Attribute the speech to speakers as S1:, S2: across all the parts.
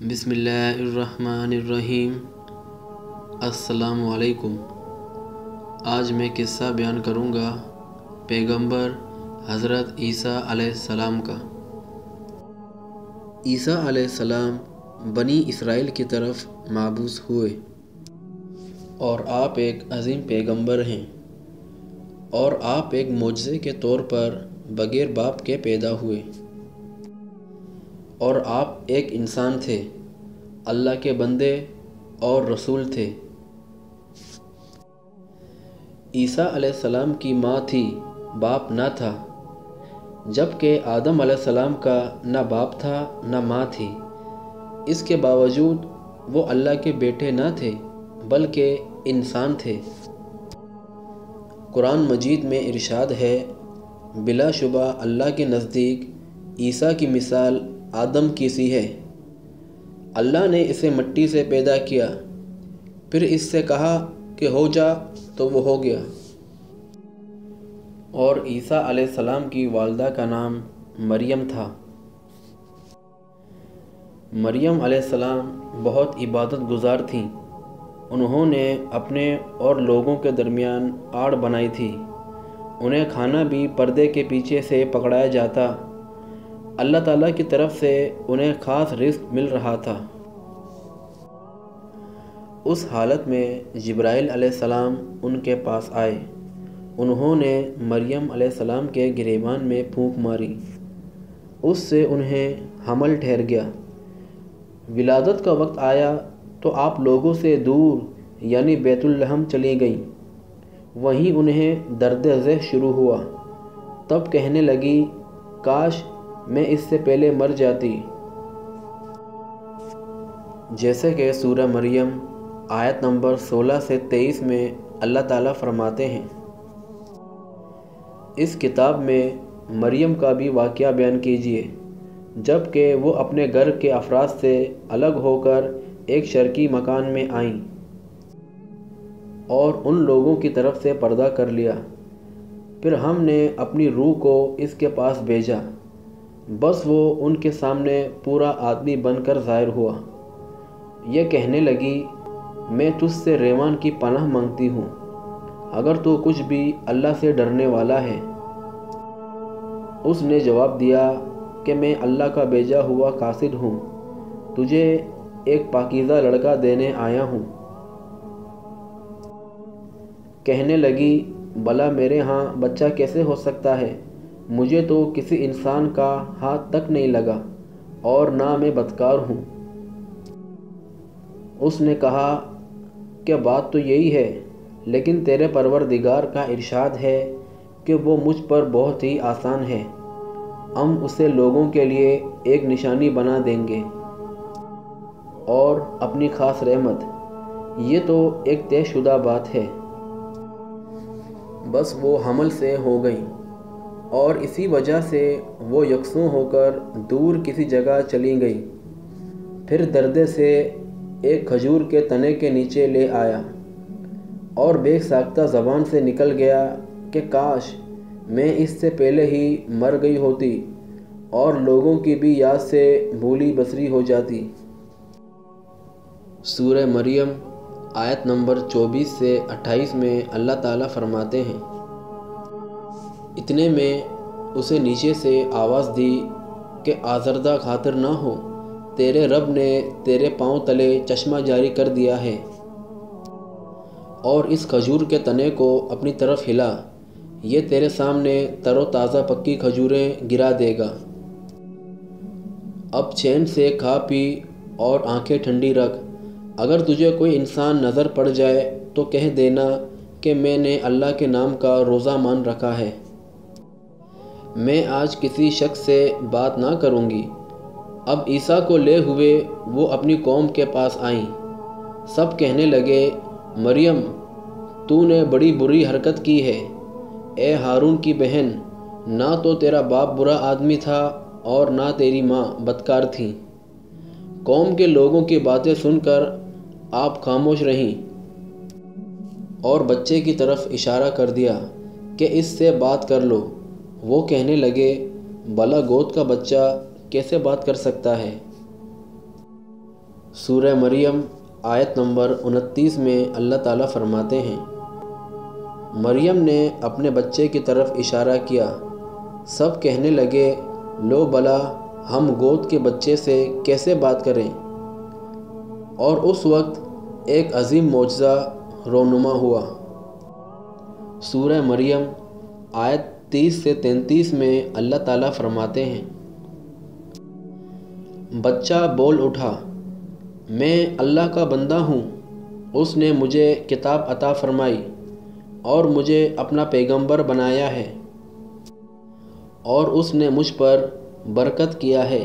S1: بسم اللہ الرحمن الرحیم۔ السلام علیکم۔ آج میں قصہ بیان کروں گا پیغمبر حضرت عیسیٰ علیہ السلام کا۔ عیسیٰ علیہ السلام بنی اسرائیل کی طرف مبعوث ہوئے اور آپ ایک عظیم پیغمبر ہیں، اور آپ ایک معجزے کے طور پر بغیر باپ کے پیدا ہوئے، اور آپ ایک انسان تھے، اللہ کے بندے اور رسول تھے۔ عیسیٰ علیہ السلام کی ماں تھی، باپ نہ تھا، جبکہ آدم علیہ السلام کا نہ باپ تھا نہ ماں تھی۔ اس کے باوجود وہ اللہ کے بیٹے نہ تھے بلکہ انسان تھے۔ قرآن مجید میں ارشاد ہے، بلا شبہ اللہ کے نزدیک عیسیٰ کی مثال آدم کی سی ہے۔ اللہ نے اسے مٹی سے پیدا کیا، پھر اس سے کہا کہ ہو جا تو وہ ہو گیا۔ اور عیسیٰ علیہ السلام کی والدہ کا نام مریم تھا۔ مریم علیہ السلام بہت عبادت گزار تھیں۔ انہوں نے اپنے اور لوگوں کے درمیان آڑ بنائی تھی۔ انہیں کھانا بھی پردے کے پیچھے سے پکڑایا جاتا۔ اللہ تعالیٰ کی طرف سے انہیں خاص رزق مل رہا تھا۔ اس حالت میں جبرائیل علیہ السلام ان کے پاس آئے۔ انہوں نے مریم علیہ السلام کے گریبان میں پھونک ماری، اس سے انہیں حمل ٹھہر گیا۔ ولادت کا وقت آیا تو آپ لوگوں سے دور یعنی بیت لحم چلی گئیں۔ وہیں انہیں درد ذہ شروع ہوا۔ تب کہنے لگی، کاش میں اس سے پہلے مر جاتی۔ جیسے کہ سورہ مریم آیت نمبر 16 سے 23 میں اللہ تعالیٰ فرماتے ہیں، اس کتاب میں مریم کا بھی واقعہ بیان کیجیے جب کہ وہ اپنے گھر کے افراد سے الگ ہو کر ایک شرقی مکان میں آئیں اور ان لوگوں کی طرف سے پردہ کر لیا۔ پھر ہم نے اپنی روح کو اس کے پاس بھیجا، بس وہ ان کے سامنے پورا آدمی بن کر ظاہر ہوا۔ یہ کہنے لگی، میں تجھ سے ریوان کی پناہ مانگتی ہوں، اگر تو کچھ بھی اللہ سے ڈرنے والا ہے۔ اس نے جواب دیا کہ میں اللہ کا بھیجا ہوا قاصد ہوں، تجھے ایک پاکیزہ لڑکا دینے آیا ہوں۔ کہنے لگی، بھلا میرے ہاں بچہ کیسے ہو سکتا ہے؟ مجھے تو کسی انسان کا ہاتھ تک نہیں لگا اور نہ میں بدکار ہوں۔ اس نے کہا کہ بات تو یہی ہے، لیکن تیرے پروردگار کا ارشاد ہے کہ وہ مجھ پر بہت ہی آسان ہے، ہم اسے لوگوں کے لیے ایک نشانی بنا دیں گے اور اپنی خاص رحمت۔ یہ تو ایک طے شدہ بات ہے۔ بس وہ حمل سے ہو گئیں اور اسی وجہ سے وہ یکسوں ہو کر دور کسی جگہ چلی گئیں۔ پھر دردے سے ایک کھجور کے تنے کے نیچے لے آیا اور بے ساختہ زبان سے نکل گیا کہ کاش میں اس سے پہلے ہی مر گئی ہوتی اور لوگوں کی بھی یاد سے بھولی بسری ہو جاتی۔ سورہ مریم آیت نمبر 24 سے 28 میں اللہ تعالیٰ فرماتے ہیں، اتنے میں اسے نیچے سے آواز دی کہ آزردہ خاطر نہ ہو، تیرے رب نے تیرے پاؤں تلے چشمہ جاری کر دیا ہے، اور اس کھجور کے تنے کو اپنی طرف ہلا، یہ تیرے سامنے تر و تازہ پکی کھجوریں گرا دے گا۔ اب چین سے کھا پی اور آنکھیں ٹھنڈی رکھ، اگر تجھے کوئی انسان نظر پڑ جائے تو کہہ دینا کہ میں نے اللہ کے نام کا روزہ مان رکھا ہے۔ میں آج کسی شخص سے بات نہ کروں گی۔ اب عیسیٰ کو لے ہوئے وہ اپنی قوم کے پاس آئیں۔ سب کہنے لگے، مریم تو نے بڑی بری حرکت کی ہے۔ اے ہارون کی بہن، نہ تو تیرا باپ برا آدمی تھا اور نہ تیری ماں بدکار تھی۔ قوم کے لوگوں کی باتیں سن کر آپ خاموش رہیں اور بچے کی طرف اشارہ کر دیا کہ اس سے بات کر لو۔ وہ کہنے لگے، بھلا گود کا بچہ کیسے بات کر سکتا ہے؟ سورہ مریم آیت نمبر 29 میں اللہ تعالیٰ فرماتے ہیں، مریم نے اپنے بچے کی طرف اشارہ کیا، سب کہنے لگے لو بلا ہم گود کے بچے سے کیسے بات کریں؟ اور اس وقت ایک عظیم معجزہ رونما ہوا۔ سورہ مریم آیت 30 سے 33 میں اللہ تعالیٰ فرماتے ہیں، بچہ بول اٹھا، میں اللہ کا بندہ ہوں، اس نے مجھے کتاب عطا فرمائی اور مجھے اپنا پیغمبر بنایا ہے، اور اس نے مجھ پر برکت کیا ہے،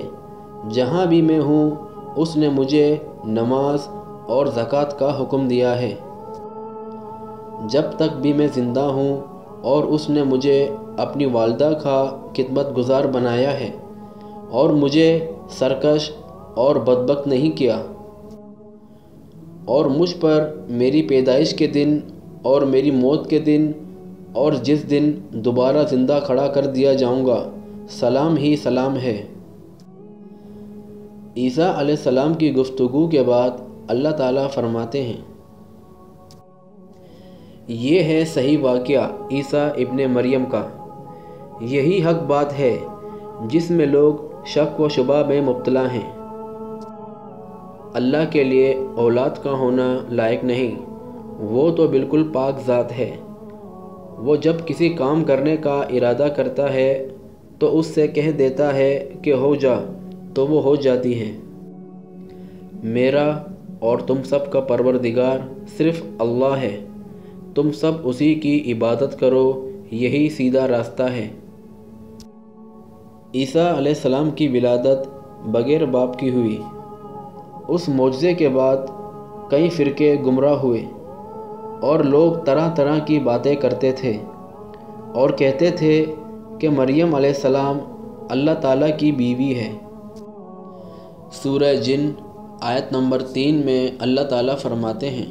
S1: جہاں بھی میں ہوں اس نے مجھے نماز اور زکوٰۃ کا حکم دیا ہے، جب تک بھی میں زندہ ہوں، اور اس نے مجھے اپنی والدہ کا خدمت گزار بنایا ہے اور مجھے سرکش اور بدبخت نہیں کیا، اور مجھ پر میری پیدائش کے دن اور میری موت کے دن اور جس دن دوبارہ زندہ کھڑا کر دیا جاؤں گا سلام ہی سلام ہے۔ عیسیٰ علیہ السلام کی گفتگو کے بعد اللہ تعالیٰ فرماتے ہیں، یہ ہے صحیح واقعہ عیسیٰ ابن مریم کا، یہی حق بات ہے جس میں لوگ شک و شبہ میں مبتلا ہیں۔ اللہ کے لیے اولاد کا ہونا لائق نہیں، وہ تو بالکل پاک ذات ہے، وہ جب کسی کام کرنے کا ارادہ کرتا ہے تو اس سے کہہ دیتا ہے کہ ہو جا تو وہ ہو جاتی ہے۔ میرا اور تم سب کا پروردگار صرف اللہ ہے، تم سب اسی کی عبادت کرو، یہی سیدھا راستہ ہے۔ عیسیٰ علیہ السلام کی ولادت بغیر باپ کی ہوئی۔ اس معجزے کے بعد کئی فرقے گمراہ ہوئے اور لوگ طرح طرح کی باتیں کرتے تھے اور کہتے تھے کہ مریم علیہ السلام اللہ تعالیٰ کی بیوی ہے۔ سورہ جن آیت نمبر 3 میں اللہ تعالیٰ فرماتے ہیں،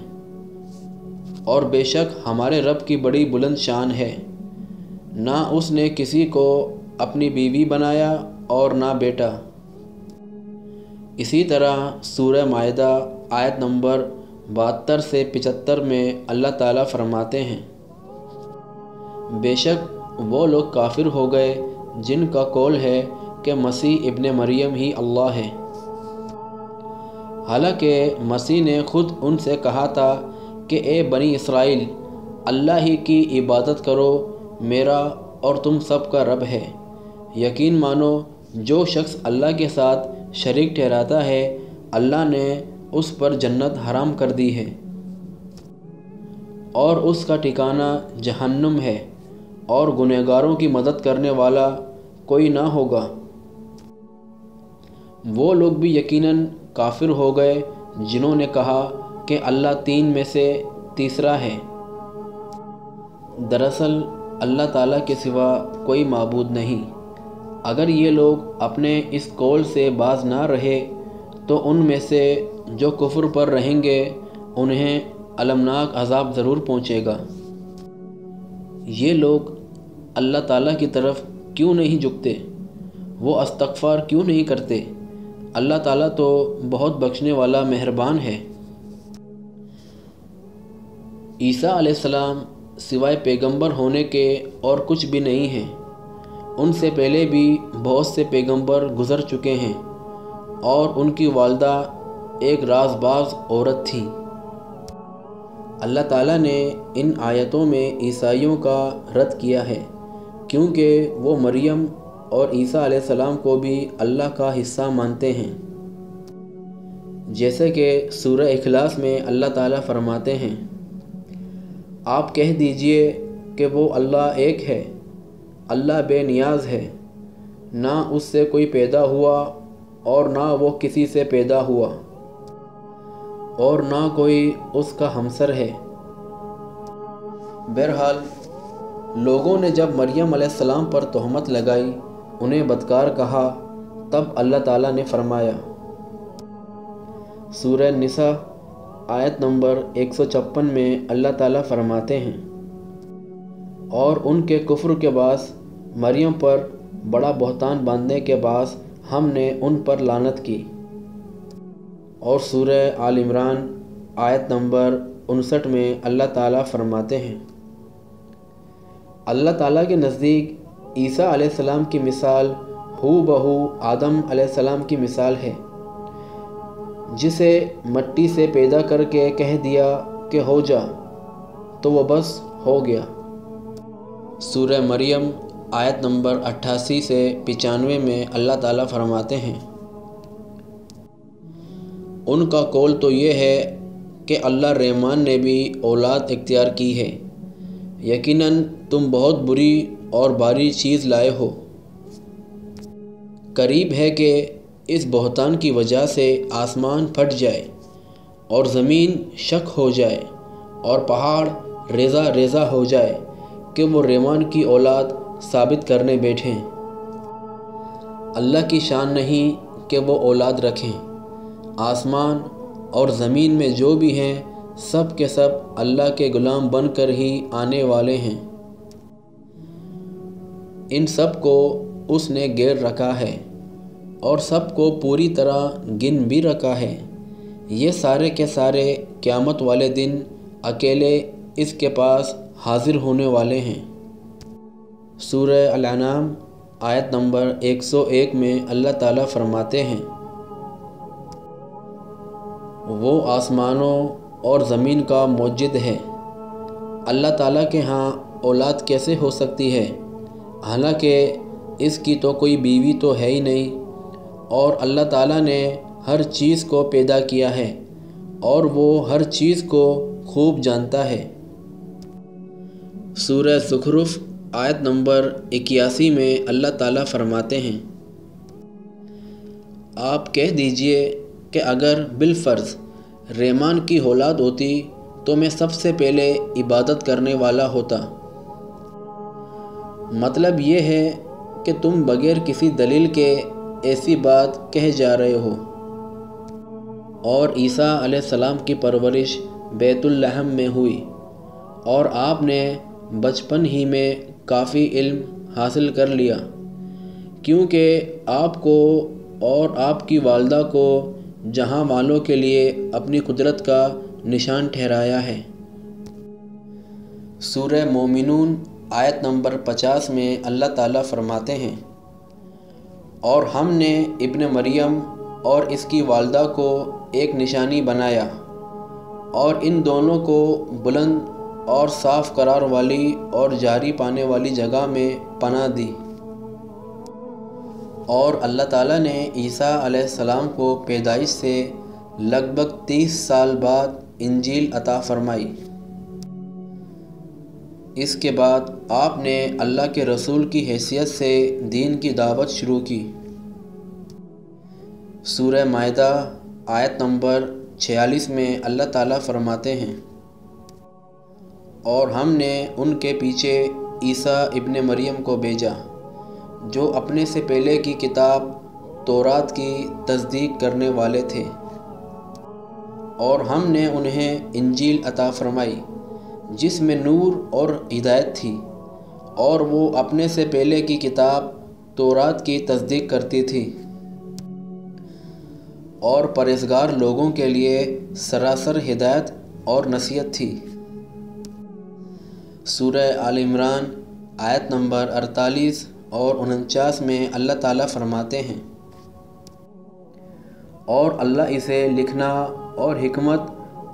S1: اور بے شک ہمارے رب کی بڑی بلند شان ہے، نہ اس نے کسی کو اپنی بیوی بنایا اور نہ بیٹا۔ اسی طرح سورہ مائدہ آیت نمبر 72 سے 75 میں اللہ تعالیٰ فرماتے ہیں، بے شک وہ لوگ کافر ہو گئے جن کا قول ہے کہ مسیح ابن مریم ہی اللہ ہے، حالانکہ مسیح نے خود ان سے کہا تھا کہ اے بنی اسرائیل، اللہ ہی کی عبادت کرو، میرا اور تم سب کا رب ہے۔ یقین مانو جو شخص اللہ کے ساتھ شریک ٹھہراتا ہے اللہ نے اس پر جنت حرام کر دی ہے اور اس کا ٹھکانہ جہنم ہے، اور گنہگاروں کی مدد کرنے والا کوئی نہ ہوگا۔ وہ لوگ بھی یقیناً کافر ہو گئے جنہوں نے کہا کہ اللہ تین میں سے تیسرا ہے۔ دراصل اللہ تعالیٰ کے سوا کوئی معبود نہیں۔ اگر یہ لوگ اپنے اس قول سے باز نہ رہے تو ان میں سے جو کفر پر رہیں گے انہیں المناک عذاب ضرور پہنچے گا۔ یہ لوگ اللہ تعالیٰ کی طرف کیوں نہیں جھکتے؟ وہ استغفار کیوں نہیں کرتے؟ اللہ تعالیٰ تو بہت بخشنے والا مہربان ہے۔ عیسیٰ علیہ السلام سوائے پیغمبر ہونے کے اور کچھ بھی نہیں ہیں۔ ان سے پہلے بھی بہت سے پیغمبر گزر چکے ہیں اور ان کی والدہ ایک راز باز عورت تھی۔ اللہ تعالیٰ نے ان آیتوں میں عیسائیوں کا رد کیا ہے کیونکہ وہ مریم اور عیسیٰ علیہ السلام کو بھی اللہ کا حصہ مانتے ہیں۔ جیسے کہ سورہ اخلاص میں اللہ تعالیٰ فرماتے ہیں، آپ کہہ دیجئے کہ وہ اللہ ایک ہے، اللہ بے نیاز ہے، نہ اس سے کوئی پیدا ہوا اور نہ وہ کسی سے پیدا ہوا، اور نہ کوئی اس کا ہمسر ہے۔ بہرحال لوگوں نے جب مریم علیہ السلام پر تہمت لگائی، انہیں بدکار کہا، تب اللہ تعالیٰ نے فرمایا، سورہ نساء آیت نمبر 156 میں اللہ تعالیٰ فرماتے ہیں، اور ان کے کفر کے باعث مریم پر بڑا بہتان باندھنے کے باعث ہم نے ان پر لعنت کی، اور سورہ آل عمران آیت نمبر 59 میں اللہ تعالیٰ فرماتے ہیں، اللہ تعالیٰ کے نزدیک عیسیٰ علیہ السلام کی مثال ہو بہو آدم علیہ السلام کی مثال ہے، جسے مٹی سے پیدا کر کے کہہ دیا کہ ہو جا تو وہ بس ہو گیا۔ سورہ مریم آیت نمبر 88 سے 95 میں اللہ تعالیٰ فرماتے ہیں، ان کا قول تو یہ ہے کہ اللہ رحمان نے بھی اولاد اختیار کی ہے، یقیناً تم بہت بری اور بھاری چیز لائے ہو۔ قریب ہے کہ اس بہتان کی وجہ سے آسمان پھٹ جائے اور زمین شق ہو جائے اور پہاڑ ریزہ ریزہ ہو جائے کہ وہ رحمان کی اولاد ثابت کرنے بیٹھیں۔ اللہ کی شان نہیں کہ وہ اولاد رکھیں۔ آسمان اور زمین میں جو بھی ہیں سب کے سب اللہ کے غلام بن کر ہی آنے والے ہیں۔ ان سب کو اس نے گیر رکھا ہے اور سب کو پوری طرح گن بھی رکھا ہے۔ یہ سارے کے سارے قیامت والے دن اکیلے اس کے پاس حاضر ہونے والے ہیں۔ سورہ الانعام آیت نمبر 101 میں اللہ تعالیٰ فرماتے ہیں، وہ آسمانوں اور زمین کا موجد ہے۔ اللہ تعالیٰ کے ہاں اولاد کیسے ہو سکتی ہے، حالانکہ اس کی تو کوئی بیوی تو ہے ہی نہیں، اور اللہ تعالیٰ نے ہر چیز کو پیدا کیا ہے اور وہ ہر چیز کو خوب جانتا ہے۔ سورہ زخرف آیت نمبر 81 میں اللہ تعالیٰ فرماتے ہیں، آپ کہہ دیجئے کہ اگر بالفرض رحمان کی اولاد ہوتی تو میں سب سے پہلے عبادت کرنے والا ہوتا۔ مطلب یہ ہے کہ تم بغیر کسی دلیل کے ایسی بات کہہ جا رہے ہو۔ اور عیسیٰ علیہ السلام کی پرورش بیت الحم میں ہوئی اور آپ نے بچپن ہی میں کافی علم حاصل کر لیا، کیونکہ آپ کو اور آپ کی والدہ کو جہاں والوں کے لیے اپنی قدرت کا نشان ٹھہرایا ہے۔ سورہ مومنون آیت نمبر 50 میں اللہ تعالیٰ فرماتے ہیں، اور ہم نے ابن مریم اور اس کی والدہ کو ایک نشانی بنایا اور ان دونوں کو بلند اور صاف قرار والی اور جاری پانے والی جگہ میں پناہ دی۔ اور اللہ تعالیٰ نے عیسیٰ علیہ السلام کو پیدائش سے لگ بھگ 30 سال بعد انجیل عطا فرمائی۔ اس کے بعد آپ نے اللہ کے رسول کی حیثیت سے دین کی دعوت شروع کی۔ سورہ مائدہ آیت نمبر 46 میں اللہ تعالیٰ فرماتے ہیں، اور ہم نے ان کے پیچھے عیسیٰ ابن مریم کو بھیجا جو اپنے سے پہلے کی کتاب تورات کی تصدیق کرنے والے تھے، اور ہم نے انہیں انجیل عطا فرمائی جس میں نور اور ہدایت تھی، اور وہ اپنے سے پہلے کی کتاب تورات کی تصدیق کرتی تھی، اور پرہیزگار لوگوں کے لیے سراسر ہدایت اور نصیحت تھی۔ سورہ آل عمران آیت نمبر 48 اور 49 میں اللہ تعالیٰ فرماتے ہیں، اور اللہ اسے لکھنا اور حکمت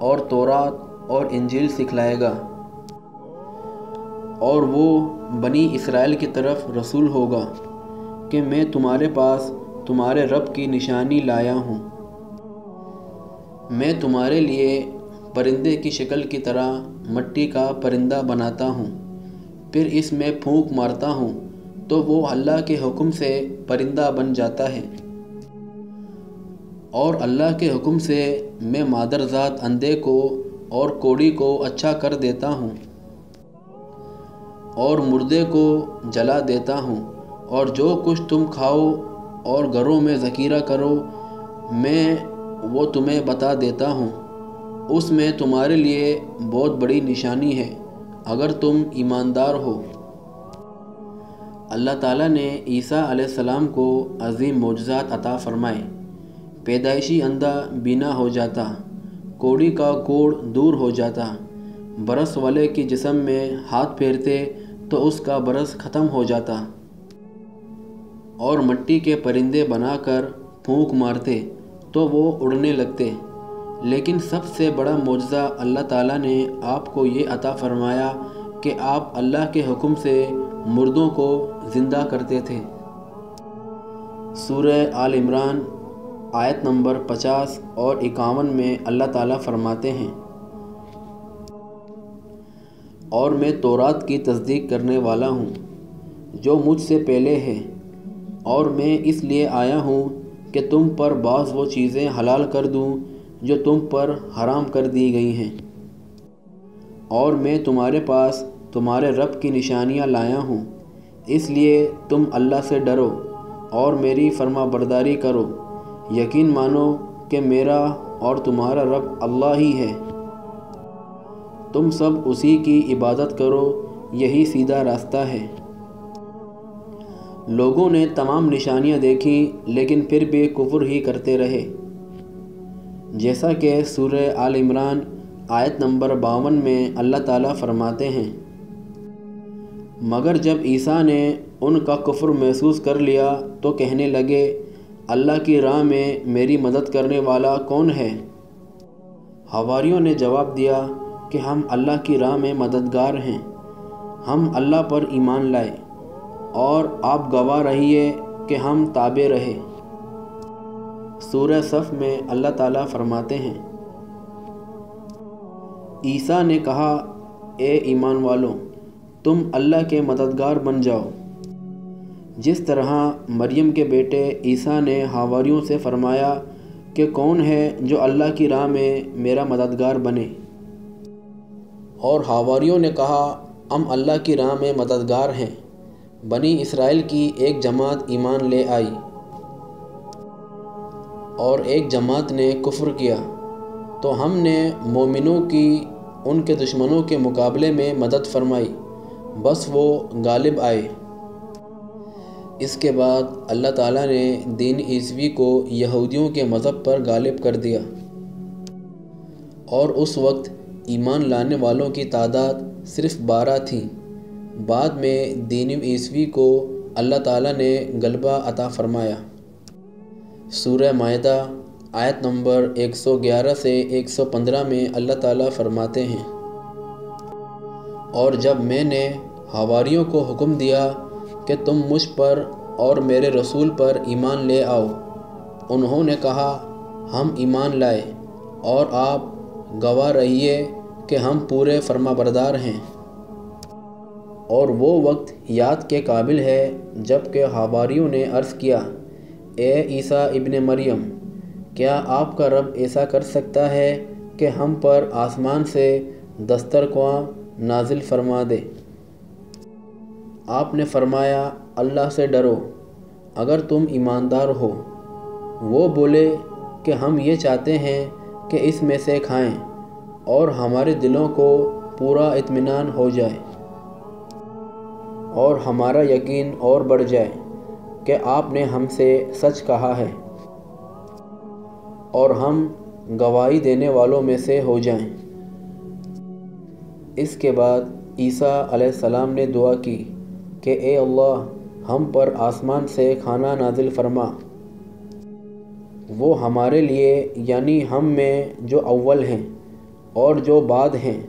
S1: اور تورات اور انجیل سکھلائے گا، اور وہ بنی اسرائیل کی طرف رسول ہوگا کہ میں تمہارے پاس تمہارے رب کی نشانی لایا ہوں۔ میں تمہارے لیے پرندے کی شکل کی طرح مٹی کا پرندہ بناتا ہوں، پھر اس میں پھونک مارتا ہوں تو وہ اللہ کے حکم سے پرندہ بن جاتا ہے، اور اللہ کے حکم سے میں مادرزاد اندھے کو اور کوڑی کو اچھا کر دیتا ہوں، اور مردے کو جلا دیتا ہوں، اور جو کچھ تم کھاؤ اور گھروں میں ذخیرہ کرو میں وہ تمہیں بتا دیتا ہوں۔ اس میں تمہارے لیے بہت بڑی نشانی ہے اگر تم ایماندار ہو۔ اللہ تعالیٰ نے عیسیٰ علیہ السلام کو عظیم معجزات عطا فرمائے پیدائشی اندھا بینا ہو جاتا، کوڑی کا کوڑ دور ہو جاتا، برس والے کی جسم میں ہاتھ پھیرتے تو اس کا برس ختم ہو جاتا، اور مٹی کے پرندے بنا کر پھونک مارتے تو وہ اڑنے لگتے۔ لیکن سب سے بڑا معجزہ اللہ تعالیٰ نے آپ کو یہ عطا فرمایا کہ آپ اللہ کے حکم سے مردوں کو زندہ کرتے تھے۔ سورہ آل عمران آیت نمبر 50 اور 51 میں اللہ تعالیٰ فرماتے ہیں، اور میں تورات کی تصدیق کرنے والا ہوں جو مجھ سے پہلے ہے، اور میں اس لیے آیا ہوں کہ تم پر بعض وہ چیزیں حلال کر دوں جو تم پر حرام کر دی گئی ہیں، اور میں تمہارے پاس تمہارے رب کی نشانیاں لایا ہوں، اس لیے تم اللہ سے ڈرو اور میری فرما برداری کرو، یقین مانو کہ میرا اور تمہارا رب اللہ ہی ہے، تم سب اسی کی عبادت کرو، یہی سیدھا راستہ ہے۔ لوگوں نے تمام نشانیاں دیکھیں لیکن پھر بھی کفر ہی کرتے رہے، جیسا کہ سورہ آل عمران آیت نمبر 52 میں اللہ تعالیٰ فرماتے ہیں، مگر جب عیسیٰ نے ان کا کفر محسوس کر لیا تو کہنے لگے، اللہ کی راہ میں میری مدد کرنے والا کون ہے؟ حواریوں نے جواب دیا کہ ہم اللہ کی راہ میں مددگار ہیں، ہم اللہ پر ایمان لائے اور آپ گواہ رہیے کہ ہم تابع رہے۔ سورہ صف میں اللہ تعالیٰ فرماتے ہیں، عیسیٰ نے کہا، اے ایمان والو، تم اللہ کے مددگار بن جاؤ، جس طرح مریم کے بیٹے عیسیٰ نے حواریوں سے فرمایا کہ کون ہے جو اللہ کی راہ میں میرا مددگار بنے، اور حواریوں نے کہا، ہم اللہ کی راہ میں مددگار ہیں۔ بنی اسرائیل کی ایک جماعت ایمان لے آئی اور ایک جماعت نے کفر کیا، تو ہم نے مومنوں کی ان کے دشمنوں کے مقابلے میں مدد فرمائی، بس وہ غالب آئے۔ اس کے بعد اللہ تعالیٰ نے دین عیسوی کو یہودیوں کے مذہب پر غالب کر دیا، اور اس وقت ایمان لانے والوں کی تعداد صرف 12 تھی۔ بعد میں دین عیسوی کو اللہ تعالیٰ نے غلبہ عطا فرمایا۔ سورہ مائدہ آیت نمبر 111 سے 115 میں اللہ تعالیٰ فرماتے ہیں، اور جب میں نے حواریوں کو حکم دیا کہ تم مجھ پر اور میرے رسول پر ایمان لے آؤ، انہوں نے کہا، ہم ایمان لائے، اور آپ گواہ رہیے کہ ہم پورے فرما بردار ہیں۔ اور وہ وقت یاد کے قابل ہے جب کہ حواریوں نے عرض کیا، اے عیسیٰ ابن مریم، کیا آپ کا رب ایسا کر سکتا ہے کہ ہم پر آسمان سے دسترخواں نازل فرما دے؟ آپ نے فرمایا، اللہ سے ڈرو اگر تم ایماندار ہو۔ وہ بولے کہ ہم یہ چاہتے ہیں کہ اس میں سے کھائیں اور ہمارے دلوں کو پورا اطمینان ہو جائے اور ہمارا یقین اور بڑھ جائے کہ آپ نے ہم سے سچ کہا ہے، اور ہم گواہی دینے والوں میں سے ہو جائیں۔ اس کے بعد عیسیٰ علیہ السلام نے دعا کی کہ اے اللہ، ہم پر آسمان سے کھانا نازل فرما۔ وہ ہمارے لیے یعنی ہم میں جو اول ہیں اور جو بعد ہیں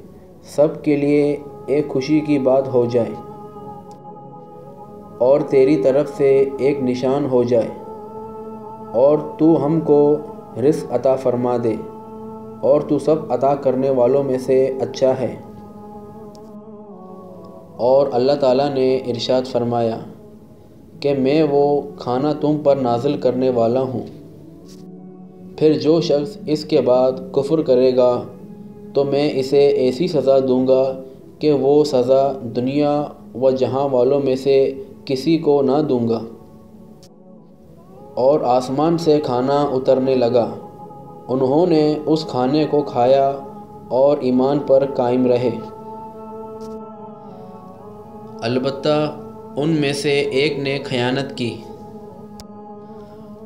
S1: سب کے لیے ایک خوشی کی بات ہو جائے، اور تیری طرف سے ایک نشان ہو جائے، اور تو ہم کو رزق عطا فرما دے، اور تو سب عطا کرنے والوں میں سے اچھا ہے۔ اور اللہ تعالیٰ نے ارشاد فرمایا کہ میں وہ کھانا تم پر نازل کرنے والا ہوں، پھر جو شخص اس کے بعد کفر کرے گا تو میں اسے ایسی سزا دوں گا کہ وہ سزا دنیا و جہاں والوں میں سے کسی کو نہ دوں گا۔ اور آسمان سے کھانا اترنے لگا، انہوں نے اس کھانے کو کھایا اور ایمان پر قائم رہے۔ البتہ ان میں سے ایک نے خیانت کی،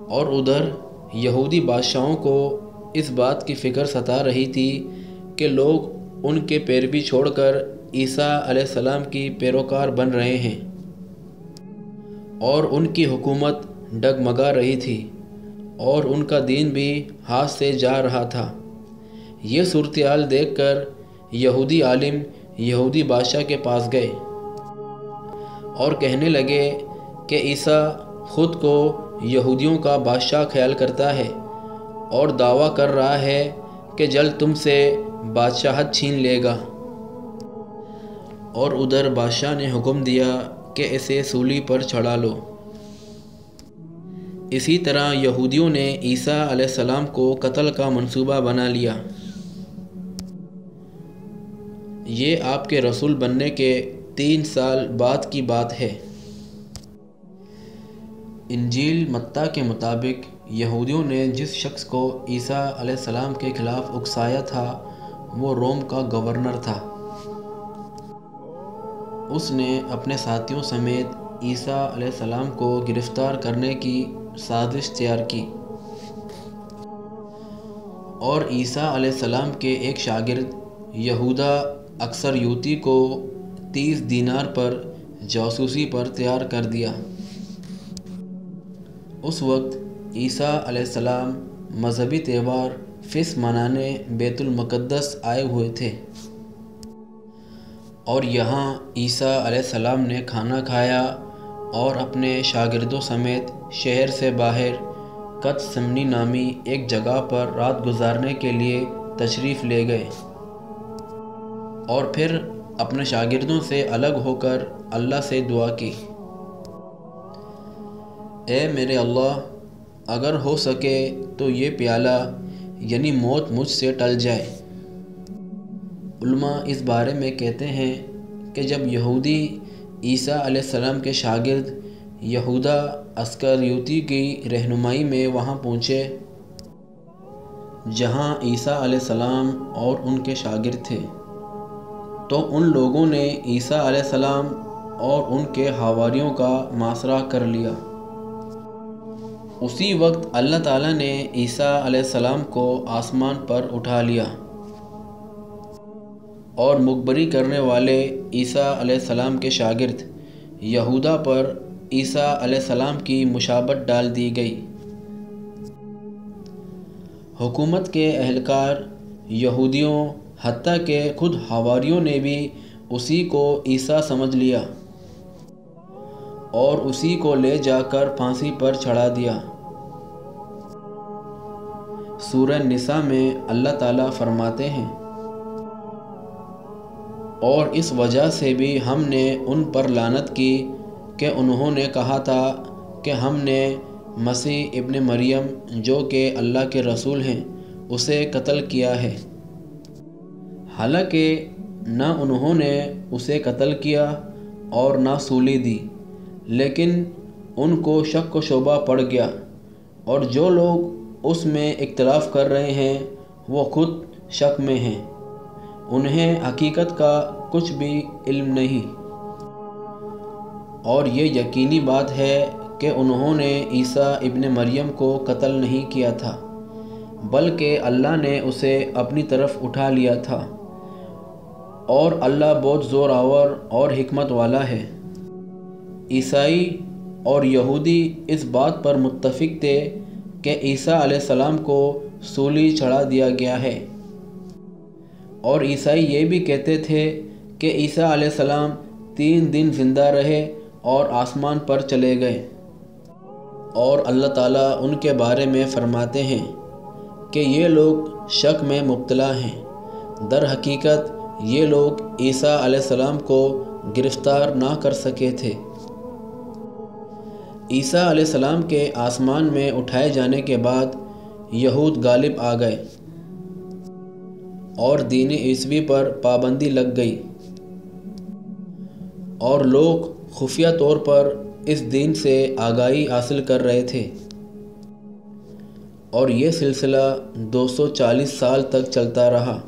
S1: اور ادھر یہودی بادشاہوں کو اس بات کی فکر ستا رہی تھی کہ لوگ ان کے پیروی چھوڑ کر عیسیٰ علیہ السلام کی پیروکار بن رہے ہیں اور ان کی حکومت ڈگمگا رہی تھی اور ان کا دین بھی ہاتھ سے جا رہا تھا۔ یہ صورتحال دیکھ کر یہودی عالم یہودی بادشاہ کے پاس گئے اور کہنے لگے کہ عیسیٰ خود کو یہودیوں کا بادشاہ خیال کرتا ہے اور دعویٰ کر رہا ہے کہ جلد تم سے بادشاہت چھین لے گا۔ اور ادھر بادشاہ نے حکم دیا کہ اسے سولی پر چڑھا لو۔ اسی طرح یہودیوں نے عیسیٰ علیہ السلام کو قتل کا منصوبہ بنا لیا۔ یہ آپ کے رسول بننے کے 3 سال بعد کی بات ہے۔ انجیل متی کے مطابق یہودیوں نے جس شخص کو عیسیٰ علیہ السلام کے خلاف اکسایا تھا وہ روم کا گورنر تھا۔ اس نے اپنے ساتھیوں سمیت عیسیٰ علیہ السلام کو گرفتار کرنے کی سازش تیار کی اور عیسیٰ علیہ السلام کے ایک شاگرد یہودا اسکریوتی کو 30 دینار پر جاسوسی پر تیار کر دیا۔ اس وقت عیسیٰ علیہ السلام مذہبی تہوار فصح منانے بیت المقدس آئے ہوئے تھے اور یہاں عیسیٰ علیہ السلام نے کھانا کھایا اور اپنے شاگردوں سمیت شہر سے باہر گتسمنی نامی ایک جگہ پر رات گزارنے کے لیے تشریف لے گئے اور پھر اپنے شاگردوں سے الگ ہو کر اللہ سے دعا کی، اے میرے اللہ، اگر ہو سکے تو یہ پیالہ یعنی موت مجھ سے ٹل جائے۔ علماء اس بارے میں کہتے ہیں کہ جب یہودی عیسیٰ علیہ السلام کے شاگرد یہودا اسکریوتی کی رہنمائی میں وہاں پہنچے جہاں عیسیٰ علیہ السلام اور ان کے شاگرد تھے، تو ان لوگوں نے عیسیٰ علیہ السلام اور ان کے حواریوں کا محاصرہ کر لیا۔ اسی وقت اللہ تعالیٰ نے عیسیٰ علیہ السلام کو آسمان پر اٹھا لیا اور مخبری کرنے والے عیسیٰ علیہ السلام کے شاگرد یہودا پر عیسیٰ علیہ السلام کی مشابہت ڈال دی گئی۔ حکومت کے اہلکار یہودیوں حتیٰ کہ خود حواریوں نے بھی اسی کو عیسیٰ سمجھ لیا اور اسی کو لے جا کر پھانسی پر چڑھا دیا۔ سورہ نساء میں اللہ تعالیٰ فرماتے ہیں، اور اس وجہ سے بھی ہم نے ان پر لعنت کی کہ انہوں نے کہا تھا کہ ہم نے مسیح ابن مریم جو کہ اللہ کے رسول ہیں اسے قتل کیا ہے، حالانکہ نہ انہوں نے اسے قتل کیا اور نہ سولی دی، لیکن ان کو شک و شبہ پڑ گیا، اور جو لوگ اس میں اختلاف کر رہے ہیں وہ خود شک میں ہیں، انہیں حقیقت کا کچھ بھی علم نہیں۔ اور یہ یقینی بات ہے کہ انہوں نے عیسیٰ ابن مریم کو قتل نہیں کیا تھا، بلکہ اللہ نے اسے اپنی طرف اٹھا لیا تھا، اور اللہ بہت زور آور اور حکمت والا ہے۔ عیسائی اور یہودی اس بات پر متفق تھے کہ عیسیٰ علیہ السلام کو سولی چڑھا دیا گیا ہے، اور عیسائی یہ بھی کہتے تھے کہ عیسیٰ علیہ السلام 3 دن زندہ رہے اور آسمان پر چلے گئے، اور اللہ تعالیٰ ان کے بارے میں فرماتے ہیں کہ یہ لوگ شک میں مبتلا ہیں، در حقیقت یہ لوگ عیسیٰ علیہ السلام کو گرفتار نہ کر سکے تھے۔ عیسیٰ علیہ السلام کے آسمان میں اٹھائے جانے کے بعد یہود غالب آ گئے اور دین عیسوی پر پابندی لگ گئی، اور لوگ خفیہ طور پر اس دین سے آگاہی حاصل کر رہے تھے، اور یہ سلسلہ 240 سال تک چلتا رہا،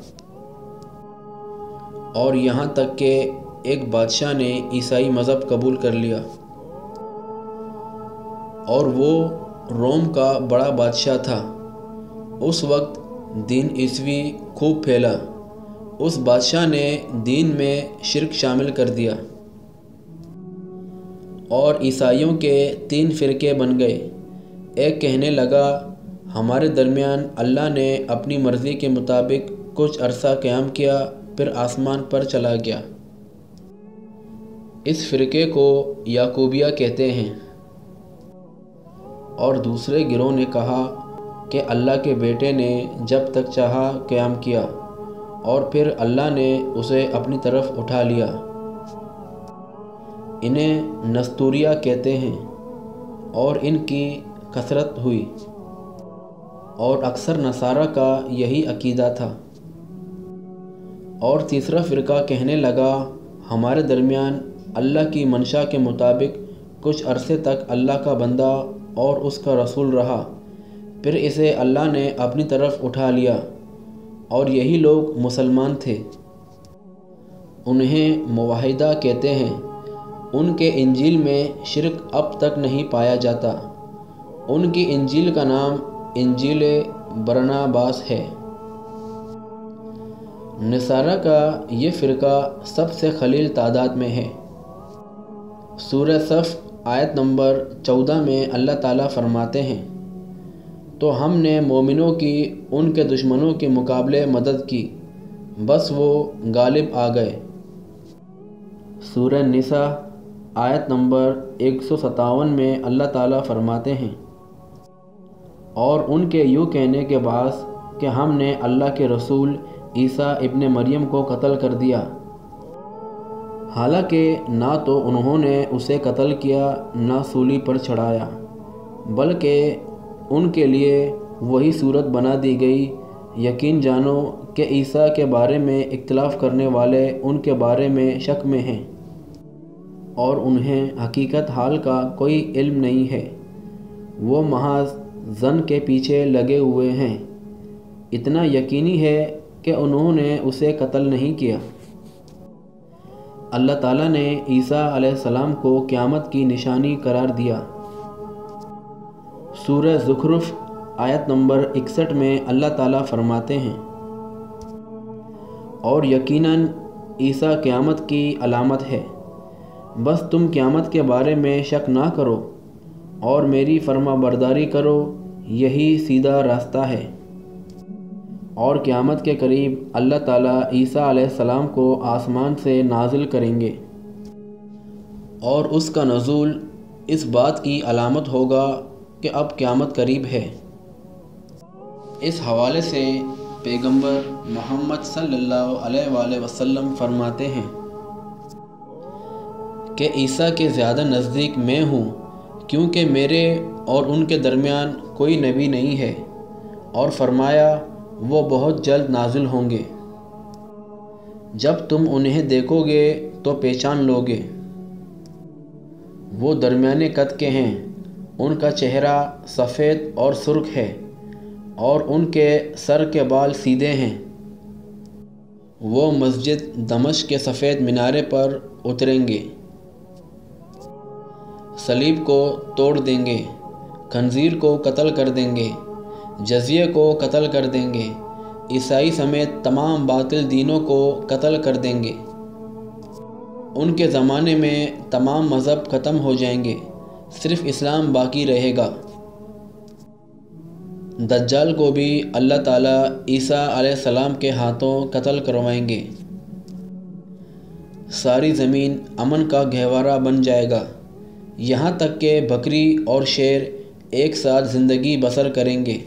S1: اور یہاں تک کہ ایک بادشاہ نے عیسائی مذہب قبول کر لیا، اور وہ روم کا بڑا بادشاہ تھا۔ اس وقت دین عیسوی خوب پھیلا۔ اس بادشاہ نے دین میں شرک شامل کر دیا اور عیسائیوں کے 3 فرقے بن گئے۔ ایک کہنے لگا ہمارے درمیان اللہ نے اپنی مرضی کے مطابق کچھ عرصہ قیام کیا، پھر آسمان پر چلا گیا۔ اس فرقے کو یعقوبیہ کہتے ہیں۔ اور دوسرے گروہ نے کہا کہ اللہ کے بیٹے نے جب تک چاہا قیام کیا اور پھر اللہ نے اسے اپنی طرف اٹھا لیا۔ انہیں نستوریہ کہتے ہیں اور ان کی کثرت ہوئی، اور اکثر نصارہ کا یہی عقیدہ تھا۔ اور تیسرا فرقہ کہنے لگا ہمارے درمیان اللہ کی منشا کے مطابق کچھ عرصے تک اللہ کا بندہ اور اس کا رسول رہا، پھر اسے اللہ نے اپنی طرف اٹھا لیا، اور یہی لوگ مسلمان تھے۔ انہیں موحدہ کہتے ہیں۔ ان کے انجیل میں شرک اب تک نہیں پایا جاتا۔ ان کی انجیل کا نام انجیل برناباس ہے۔ نصارہ کا یہ فرقہ سب سے قلیل تعداد میں ہے۔ سورہ صف آیت نمبر 14 میں اللہ تعالیٰ فرماتے ہیں تو ہم نے مومنوں کی ان کے دشمنوں کے مقابلے مدد کی، بس وہ غالب آ گئے۔ سورہ نساء آیت نمبر 157 میں اللہ تعالیٰ فرماتے ہیں اور ان کے یوں کہنے کے باعث کہ ہم نے اللہ کے رسول عیسیٰ ابن مریم کو قتل کر دیا، حالانکہ نہ تو انہوں نے اسے قتل کیا نہ سولی پر چڑھایا، بلکہ ان کے لیے وہی صورت بنا دی گئی۔ یقین جانو کہ عیسیٰ کے بارے میں اختلاف کرنے والے ان کے بارے میں شک میں ہیں، اور انہیں حقیقت حال کا کوئی علم نہیں ہے۔ وہ محض ظن کے پیچھے لگے ہوئے ہیں۔ اتنا یقینی ہے کہ انہوں نے اسے قتل نہیں کیا۔ اللہ تعالیٰ نے عیسیٰ علیہ السلام کو قیامت کی نشانی قرار دیا۔ سورہ زخرف آیت نمبر 61 میں اللہ تعالیٰ فرماتے ہیں اور یقیناً عیسیٰ قیامت کی علامت ہے، بس تم قیامت کے بارے میں شک نہ کرو اور میری فرما برداری کرو، یہی سیدھا راستہ ہے۔ اور قیامت کے قریب اللہ تعالیٰ عیسیٰ علیہ السلام کو آسمان سے نازل کریں گے، اور اس کا نزول اس بات کی علامت ہوگا کہ اب قیامت قریب ہے۔ اس حوالے سے پیغمبر محمد صلی اللہ علیہ وآلہ وسلم فرماتے ہیں کہ عیسیٰ کے زیادہ نزدیک میں ہوں، کیونکہ میرے اور ان کے درمیان کوئی نبی نہیں ہے، اور فرمایا وہ بہت جلد نازل ہوں گے، جب تم انہیں دیکھو گے تو پہچان لوگے۔ وہ درمیانے قد کے ہیں، ان کا چہرہ سفید اور سرخ ہے، اور ان کے سر کے بال سیدھے ہیں۔ وہ مسجد دمشق کے سفید مینارے پر اتریں گے، صلیب کو توڑ دیں گے، خنزیر کو قتل کر دیں گے، جزیے کو قتل کر دیں گے، عیسائی سمیت تمام باطل دینوں کو قتل کر دیں گے۔ ان کے زمانے میں تمام مذہب ختم ہو جائیں گے، صرف اسلام باقی رہے گا۔ دجال کو بھی اللہ تعالیٰ عیسیٰ علیہ السلام کے ہاتھوں قتل کروائیں گے۔ ساری زمین امن کا گہوارہ بن جائے گا، یہاں تک کہ بکری اور شیر ایک ساتھ زندگی بسر کریں گے۔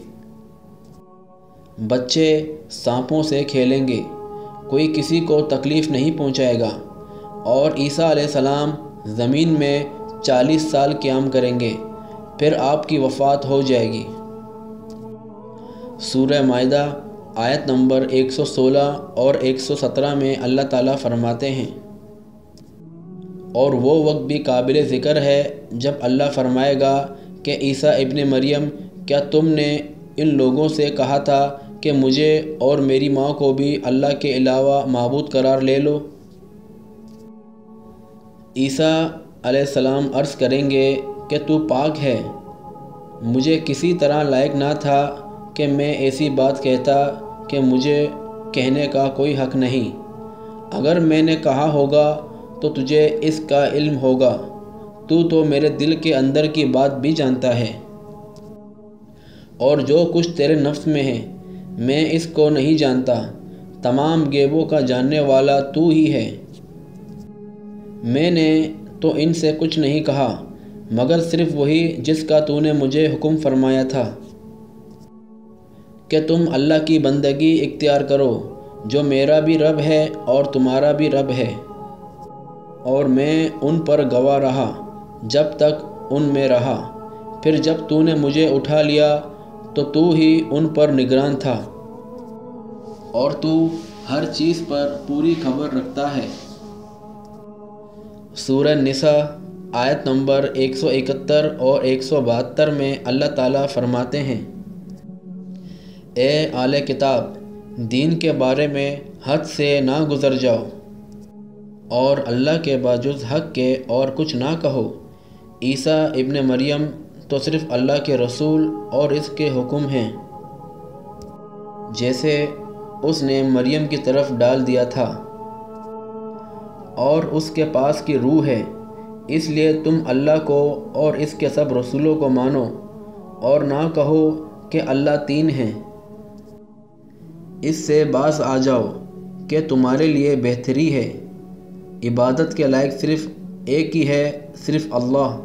S1: بچے سانپوں سے کھیلیں گے، کوئی کسی کو تکلیف نہیں پہنچائے گا، اور عیسیٰ علیہ السلام زمین میں 40 سال قیام کریں گے، پھر آپ کی وفات ہو جائے گی۔ سورہ مائدہ آیت نمبر 116 اور 117 میں اللہ تعالیٰ فرماتے ہیں اور وہ وقت بھی قابل ذکر ہے جب اللہ فرمائے گا کہ عیسیٰ ابن مریم، کیا تم نے ان لوگوں سے کہا تھا کہ مجھے اور میری ماں کو بھی اللہ کے علاوہ معبود قرار لے لو؟ عیسیٰ علیہ السلام عرض کریں گے کہ تو پاک ہے، مجھے کسی طرح لائق نہ تھا کہ میں ایسی بات کہتا کہ مجھے کہنے کا کوئی حق نہیں۔ اگر میں نے کہا ہوگا تو تجھے اس کا علم ہوگا، تو میرے دل کے اندر کی بات بھی جانتا ہے، اور جو کچھ تیرے نفس میں ہے میں اس کو نہیں جانتا۔ تمام غیبوں کا جاننے والا تو ہی ہے۔ میں نے تو ان سے کچھ نہیں کہا مگر صرف وہی جس کا تو نے مجھے حکم فرمایا تھا کہ تم اللہ کی بندگی اختیار کرو جو میرا بھی رب ہے اور تمہارا بھی رب ہے، اور میں ان پر گواہ رہا جب تک ان میں رہا۔ پھر جب تو نے مجھے اٹھا لیا تو ہی ان پر نگران تھا، اور تو ہر چیز پر پوری خبر رکھتا ہے۔ سورہ نساء آیت نمبر 171 اور 172 میں اللہ تعالیٰ فرماتے ہیں، اے اہل کتاب، دین کے بارے میں حد سے نہ گزر جاؤ، اور اللہ کے باجز حق کے اور کچھ نہ کہو۔ عیسیٰ ابن مریم تو صرف اللہ کے رسول اور اس کے حکم ہیں، جیسے اس نے مریم کی طرف ڈال دیا تھا، اور اس کے پاس کی روح ہے۔ اس لیے تم اللہ کو اور اس کے سب رسولوں کو مانو، اور نہ کہو کہ اللہ تین ہیں۔ اس سے باز آ جاؤ کہ تمہارے لیے بہتری ہے۔ عبادت کے لائق صرف ایک ہی ہے، صرف اللہ،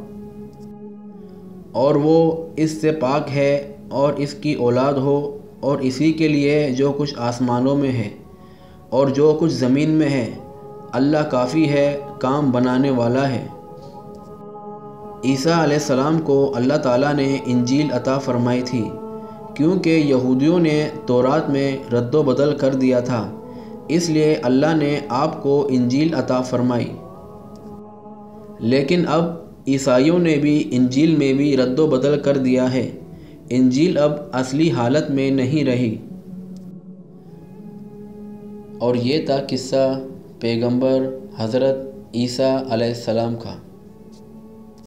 S1: اور وہ اس سے پاک ہے اور اس کی اولاد ہو، اور اسی کے لیے جو کچھ آسمانوں میں ہے اور جو کچھ زمین میں ہے، اللہ کافی ہے، کام بنانے والا ہے۔ عیسیٰ علیہ السلام کو اللہ تعالیٰ نے انجیل عطا فرمائی تھی، کیونکہ یہودیوں نے تورات میں رد و بدل کر دیا تھا، اس لیے اللہ نے آپ کو انجیل عطا فرمائی۔ لیکن اب عیسائیوں نے بھی انجیل میں بھی رد و بدل کر دیا ہے، انجیل اب اصلی حالت میں نہیں رہی۔ اور یہ تھا قصہ پیغمبر حضرت عیسیٰ علیہ السلام کا۔